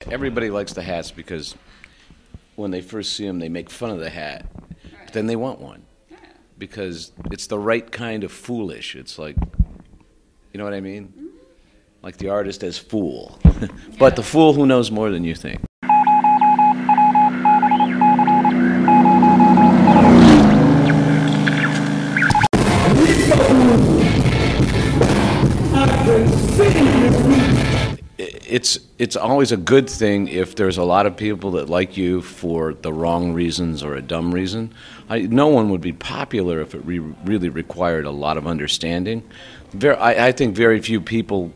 Everybody likes the hats because when they first see them, they make fun of the hat. But then they want one because it's the right kind of foolish. It's like, you know what I mean? Like the artist as fool, but the fool who knows more than you think. It's always a good thing if there's a lot of people that like you for the wrong reasons or a dumb reason. No one would be popular if it really required a lot of understanding. I think very few people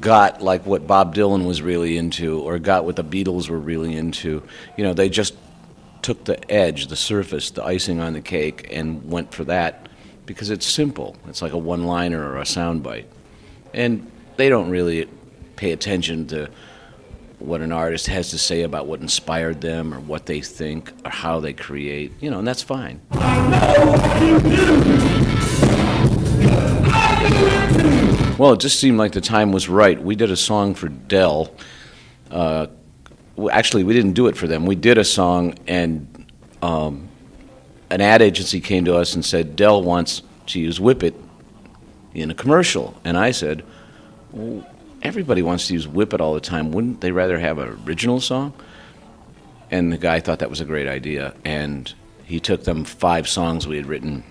got like what Bob Dylan was really into or got what the Beatles were really into. You know, they just took the edge, the surface, the icing on the cake and went for that because it's simple. It's like a one-liner or a soundbite. And they don't really pay attention to what an artist has to say about what inspired them or what they think or how they create, you know, and that's fine. Well, it just seemed like the time was right. We did a song for Dell. Actually, we didn't do it for them. We did a song, and an ad agency came to us and said, Dell wants to use Whip It in a commercial. And I said, well, everybody wants to use Whip It all the time. Wouldn't they rather have an original song? And the guy thought that was a great idea. And he took them 5 songs we had written,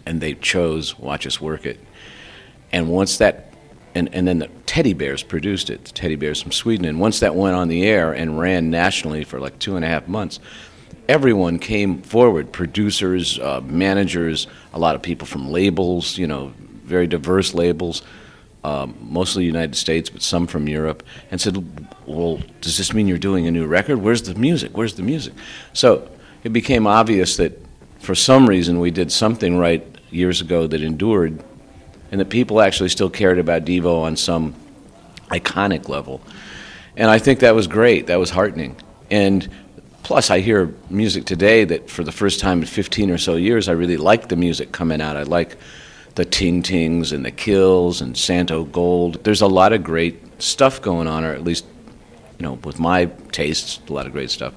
and they chose Watch Us Work It. And once that, and then the Teddy Bears produced it, the Teddy Bears from Sweden. And once that went on the air and ran nationally for like 2.5 months, everyone came forward, producers, managers, a lot of people from labels, you know, very diverse labels, mostly United States, but some from Europe, and said, well, does this mean you're doing a new record? Where's the music? Where's the music? So it became obvious that for some reason we did something right years ago that endured, and that people actually still cared about Devo on some iconic level. And I think that was great. That was heartening. And plus, I hear music today that for the first time in 15 or so years, I really like the music coming out. I like the Ting Tings and the Kills and Santo Gold. There's a lot of great stuff going on, or at least, you know, with my tastes, a lot of great stuff.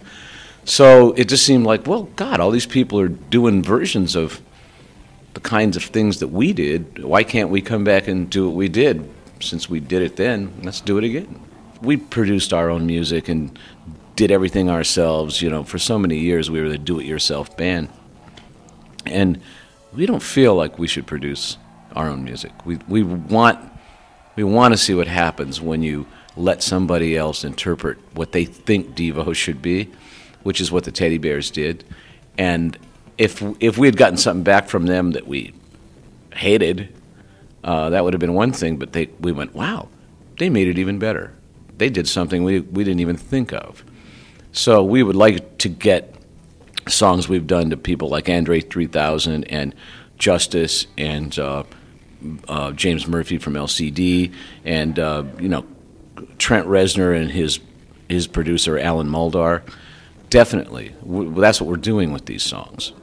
So it just seemed like, well, God, all these people are doing versions of the kinds of things that we did. Why can't we come back and do what we did? Since we did it then, let's do it again. We produced our own music and did everything ourselves. You know, for so many years we were the do-it-yourself band. And we don't feel like we should produce our own music. We want to see what happens when you let somebody else interpret what they think Devo should be, which is what the Teddy Bears did. And if we had gotten something back from them that we hated, that would have been one thing. But we went, wow, they made it even better. They did something we didn't even think of. So we would like to get songs we've done to people like Andre 3000 and Justice and James Murphy from LCD and you know, Trent Reznor and his producer Alan Muldar. Definitely, that's what we're doing with these songs.